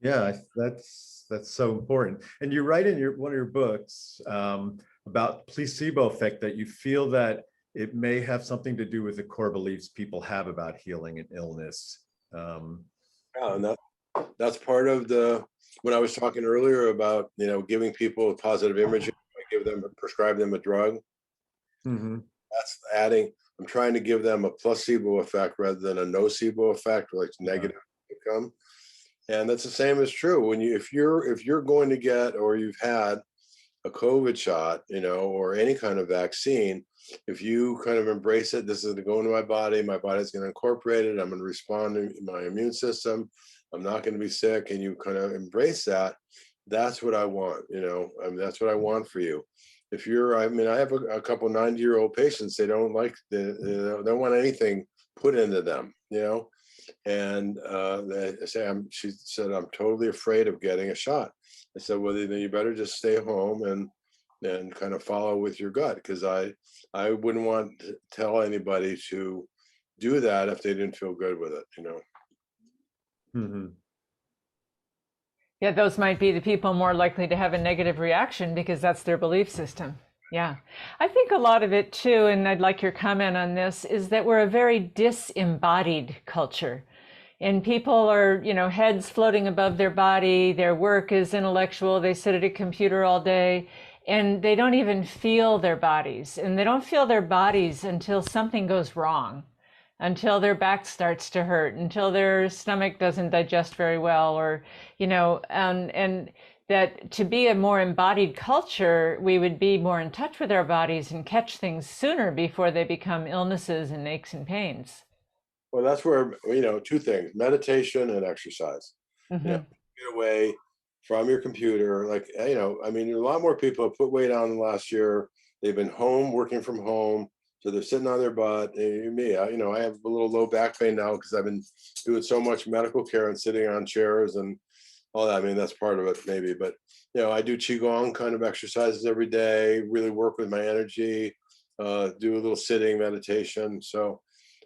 yeah, that's so important. And you write in one of your books about placebo effect, that you feel that it may have something to do with the core beliefs people have about healing and illness. Yeah, and that's part of when I was talking earlier about giving people a positive imagery, prescribe them a drug. Mm-hmm. That's adding. I'm trying to give them a placebo effect rather than a nocebo effect, like negative outcome. And that's the same is true when if you're going to get, or you've had a COVID shot, or any kind of vaccine, if you kind of embrace it, this is going to go into my body's going to incorporate it, I'm going to respond to my immune system, I'm not going to be sick, and you kind of embrace that. That's what I want, that's what I want for you. If I have a couple 90-year-old patients, they don't they don't want anything put into them, and she said, I'm totally afraid of getting a shot. I said, well, then you better just stay home and kind of follow with your gut, because I wouldn't want to tell anybody to do that if they didn't feel good with it, Mm-hmm. Yeah, those might be the people more likely to have a negative reaction because that's their belief system. Yeah. I think a lot of it too, and I'd like your comment on this, is that we're a very disembodied culture. And people are, heads floating above their body, their work is intellectual, they sit at a computer all day, and they don't even feel their bodies. And they don't feel their bodies until something goes wrong, until their back starts to hurt, until their stomach doesn't digest very well, or, and that to be a more embodied culture, we would be more in touch with our bodies and catch things sooner before they become illnesses and aches and pains. Well, that's where, 2 things, meditation and exercise. Mm-hmm. Get away from your computer. Like, a lot more people have put weight on in the last year. They've been home, working from home, So they're sitting on their butt. And me, I have a little low back pain now because I've been doing so much medical care and sitting on chairs and all that. I mean, that's part of it maybe, but I do qigong kind of exercises every day, really work with my energy, do a little sitting meditation. So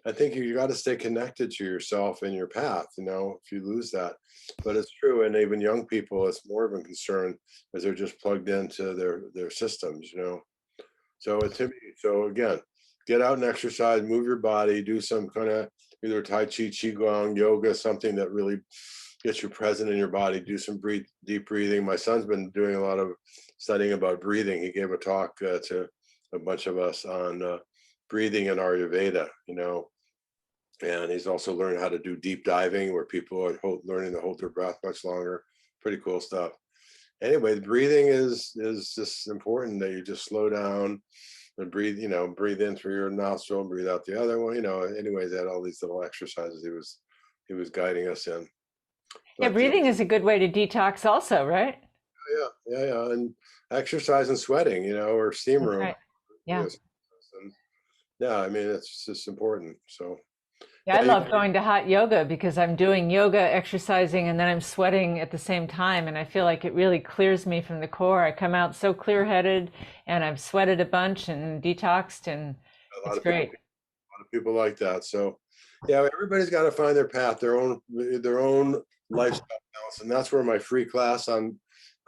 I think you got to stay connected to yourself and your path, if you lose that. But it's true. And even young people, it's more of a concern as they're just plugged into their systems, So to me, so again, get out and exercise, move your body, do some kind of either Tai Chi, Qigong, yoga, something that really gets you present in your body, do some deep breathing. My son's been doing a lot of studying about breathing. He gave a talk to a bunch of us on breathing in Ayurveda, and he's also learned how to do deep diving where people are learning to hold their breath much longer. Pretty cool stuff. Anyway, the breathing is just important that you just slow down and breathe, breathe in through your nostril and breathe out the other one, anyways, had all these little exercises he was guiding us in. Yeah, But, breathing is a good way to detox also, right? yeah. And exercise and sweating, or steam That's room. right. Yeah. Yes. And yeah, I mean, it's just important. So Yeah, I yeah, love going to hot yoga because I'm doing yoga, exercising, and then I'm sweating at the same time. And I feel like it really clears me from the core. I come out so clear-headed and I've sweated a bunch and detoxed, and a lot it's of people, great. people like that. So yeah, everybody's got to find their path, their own lifestyle balance. And that's where my free class on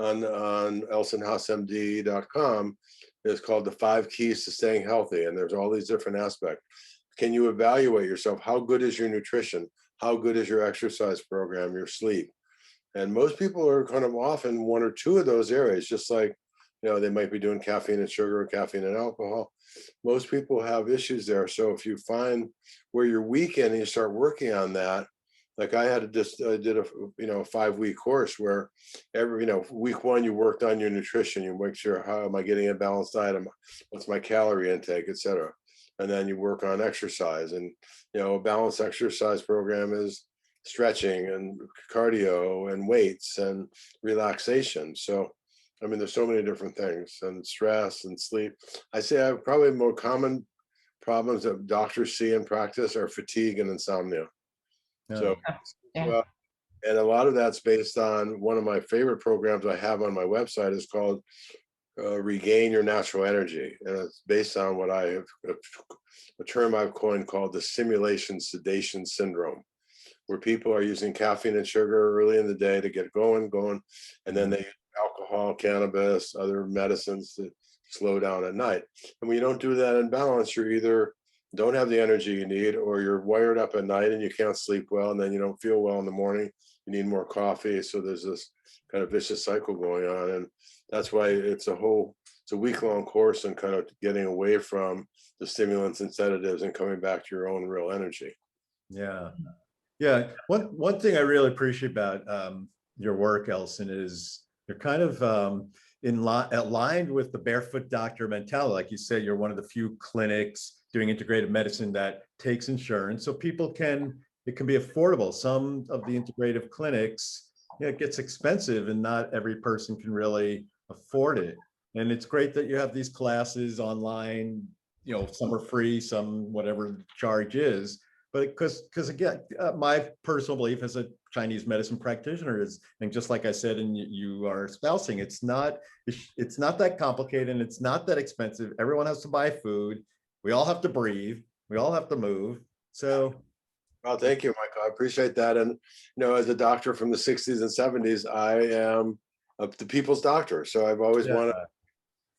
elsonhaasmd.com is called the 5 Keys to Staying Healthy. And there's all these different aspects. Can you evaluate yourself? How good is your nutrition? How good is your exercise program, your sleep? And most people are kind of off in 1 or 2 of those areas, just like, they might be doing caffeine and sugar, caffeine and alcohol. Most people have issues there. So if you find where you're weak in and you start working on that, like I did a 5-week course where every, week 1, you worked on your nutrition. You make sure, how am I getting a balanced diet? What's my calorie intake, et cetera. And then you work on exercise, and, a balanced exercise program is stretching and cardio and weights and relaxation. So, I mean, there's so many different things, and stress and sleep. I say probably more common problems that doctors see in practice are fatigue and insomnia. So, Yeah. and a lot of that's based on one of my favorite programs I have on my website is called Regain Your Natural Energy. And it's based on what I have, a term I've coined called the simulation sedation syndrome, where people are using caffeine and sugar early in the day to get going, and then they use alcohol, cannabis, other medicines to slow down at night. And when you don't do that in balance, you're either don't have the energy you need, or you're wired up at night and you can't sleep well, and then you don't feel well in the morning. You need more coffee. So there's this kind of vicious cycle going on. And that's why it's a week-long course and kind of getting away from the stimulants and sedatives and coming back to your own real energy. Yeah. Yeah. One thing I really appreciate about your work, Elson, is you're kind of aligned with the barefoot doctor mentality. Like you said, you're one of the few clinics doing integrative medicine that takes insurance, so it can be affordable. Some of the integrative clinics, it gets expensive and not every person can really afford it. And it's great that you have these classes online, some are free, some whatever the charge is. But because again, my personal belief as a Chinese medicine practitioner is, and just like I said, and you are espousing, it's not that complicated and it's not that expensive. Everyone has to buy food. We all have to breathe. We all have to move. So, well, thank you, Michael. I appreciate that. And as a doctor from the 60s and 70s, I am the people's doctor. So I've always wanted to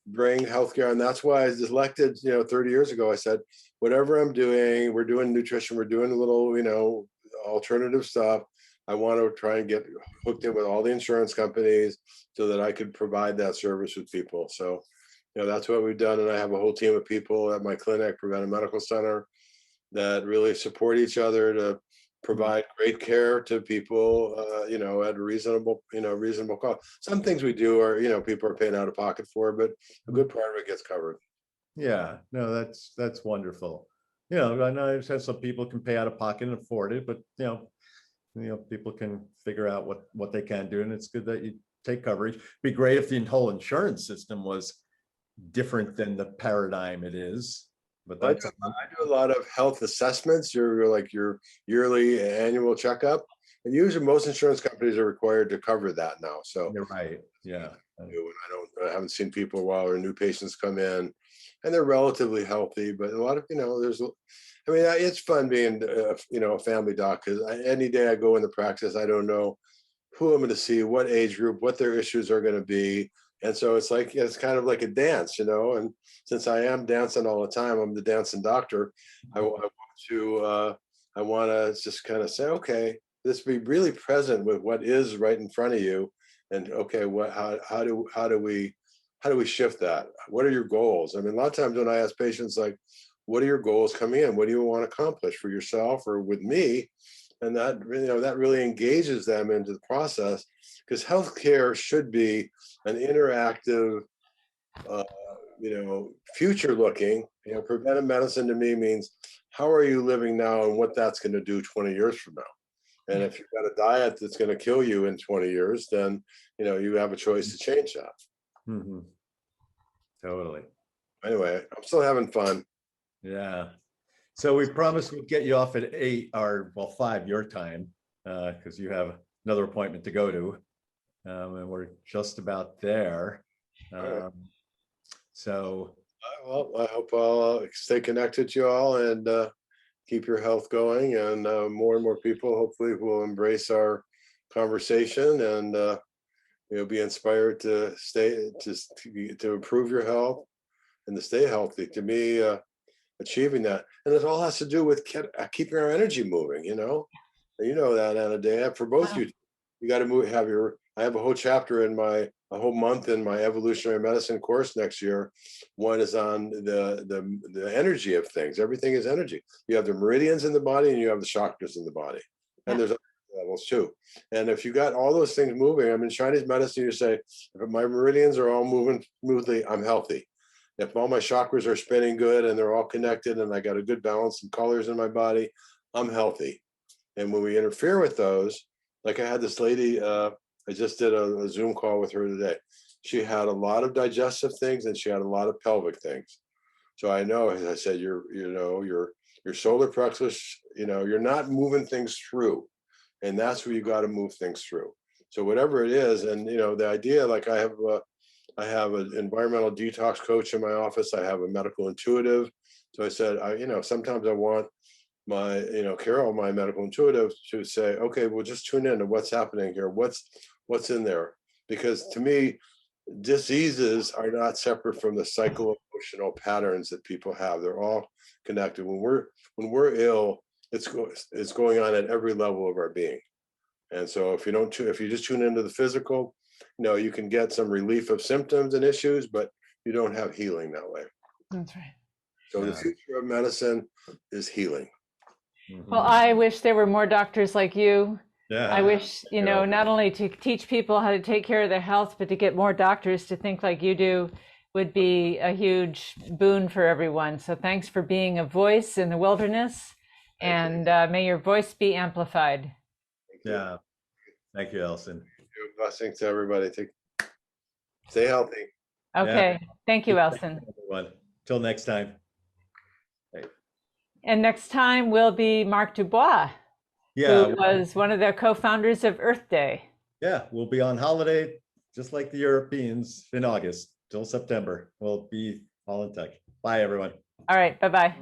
bring healthcare, and that's why I was elected 30 years ago. I said, whatever I'm doing, we're doing nutrition, we're doing a little alternative stuff. I want to try and get hooked in with all the insurance companies so that I could provide that service with people. So that's what we've done. And I have a whole team of people at my clinic, Preventive Medical Center, that really support each other to provide great care to people, at a reasonable cost. Some things we do are, people are paying out of pocket for, but a good part of it gets covered. Yeah, no, that's wonderful. I know I've said some people can pay out of pocket and afford it, but people can figure out what they can do, and it's good that you take coverage. It'd be great if the whole insurance system was different than the paradigm it is. But I that's, do a lot of health assessments, your yearly annual checkup. And usually most insurance companies are required to cover that now. So you're right. Yeah. I haven't seen people a while or new patients come in and they're relatively healthy, but a lot of, it's fun being, a family doc, because any day I go into practice, I don't know who I'm going to see, what age group, what their issues are going to be. And so it's kind of like a dance, and since I am dancing all the time, I'm the dancing doctor. I want to just kind of say, okay, let's be really present with what is right in front of you. And okay, how do we shift that? What are your goals? I mean, a lot of times when I ask patients, like, what are your goals coming in? What do you want to accomplish for yourself or with me? And that really engages them into the process, because healthcare should be an interactive, future looking. Preventive medicine to me means how are you living now and what that's going to do 20 years from now. And if you've got a diet that's going to kill you in 20 years, then you have a choice to change that. Mm-hmm. Totally. Anyway, I'm still having fun. Yeah. So we promised we'd get you off at 8 or 5 your time, because you have another appointment to go to, and we're just about there. So Well, I hope I'll stay connected to you all and keep your health going, and more and more people hopefully will embrace our conversation and be inspired to to improve your health and to stay healthy. To me, achieving that, and it all has to do with keeping our energy moving. That, Anna Day, for both you got to move. I have a whole chapter a whole month in my evolutionary medicine course next year. One is on the energy of things. Everything is energy. You have the meridians in the body and you have the chakras in the body, and there's other levels too. And if you got all those things moving, in Chinese medicine, you say, if my meridians are all moving smoothly, I'm healthy. If all my chakras are spinning good and they're all connected and I got a good balance and colors in my body, I'm healthy. And when we interfere with those, like I had this lady, I just did a Zoom call with her today. She had a lot of digestive things and she had a lot of pelvic things. So I know, as I said, your solar plexus, you're not moving things through, and that's where you got to move things through. So whatever it is, and the idea, like I have an environmental detox coach in my office. I have a medical intuitive. So I said, sometimes I want my, Carol, my medical intuitive, to say, okay, we'll just tune in to what's happening here. What's in there? Because to me, diseases are not separate from the psycho-emotional patterns that people have. They're all connected. When we're ill, it's going on at every level of our being. And so if you just tune into the physical, you can get some relief of symptoms and issues, but you don't have healing that way. That's right. So the future of medicine is healing. Well, I wish there were more doctors like you. Yeah. I wish, not only to teach people how to take care of their health, but to get more doctors to think like you do would be a huge boon for everyone. So thanks for being a voice in the wilderness, and may your voice be amplified. Yeah. Thank you, Elson. Blessings to everybody. Stay healthy. Okay. Yeah. Thank you, Elson. Everyone. Till next time. And next time will be Mark Dubois, who was one of the co-founders of Earth Day. Yeah, we'll be on holiday, just like the Europeans, in August till September. We'll be all in touch. Bye, everyone. All right. Bye-bye.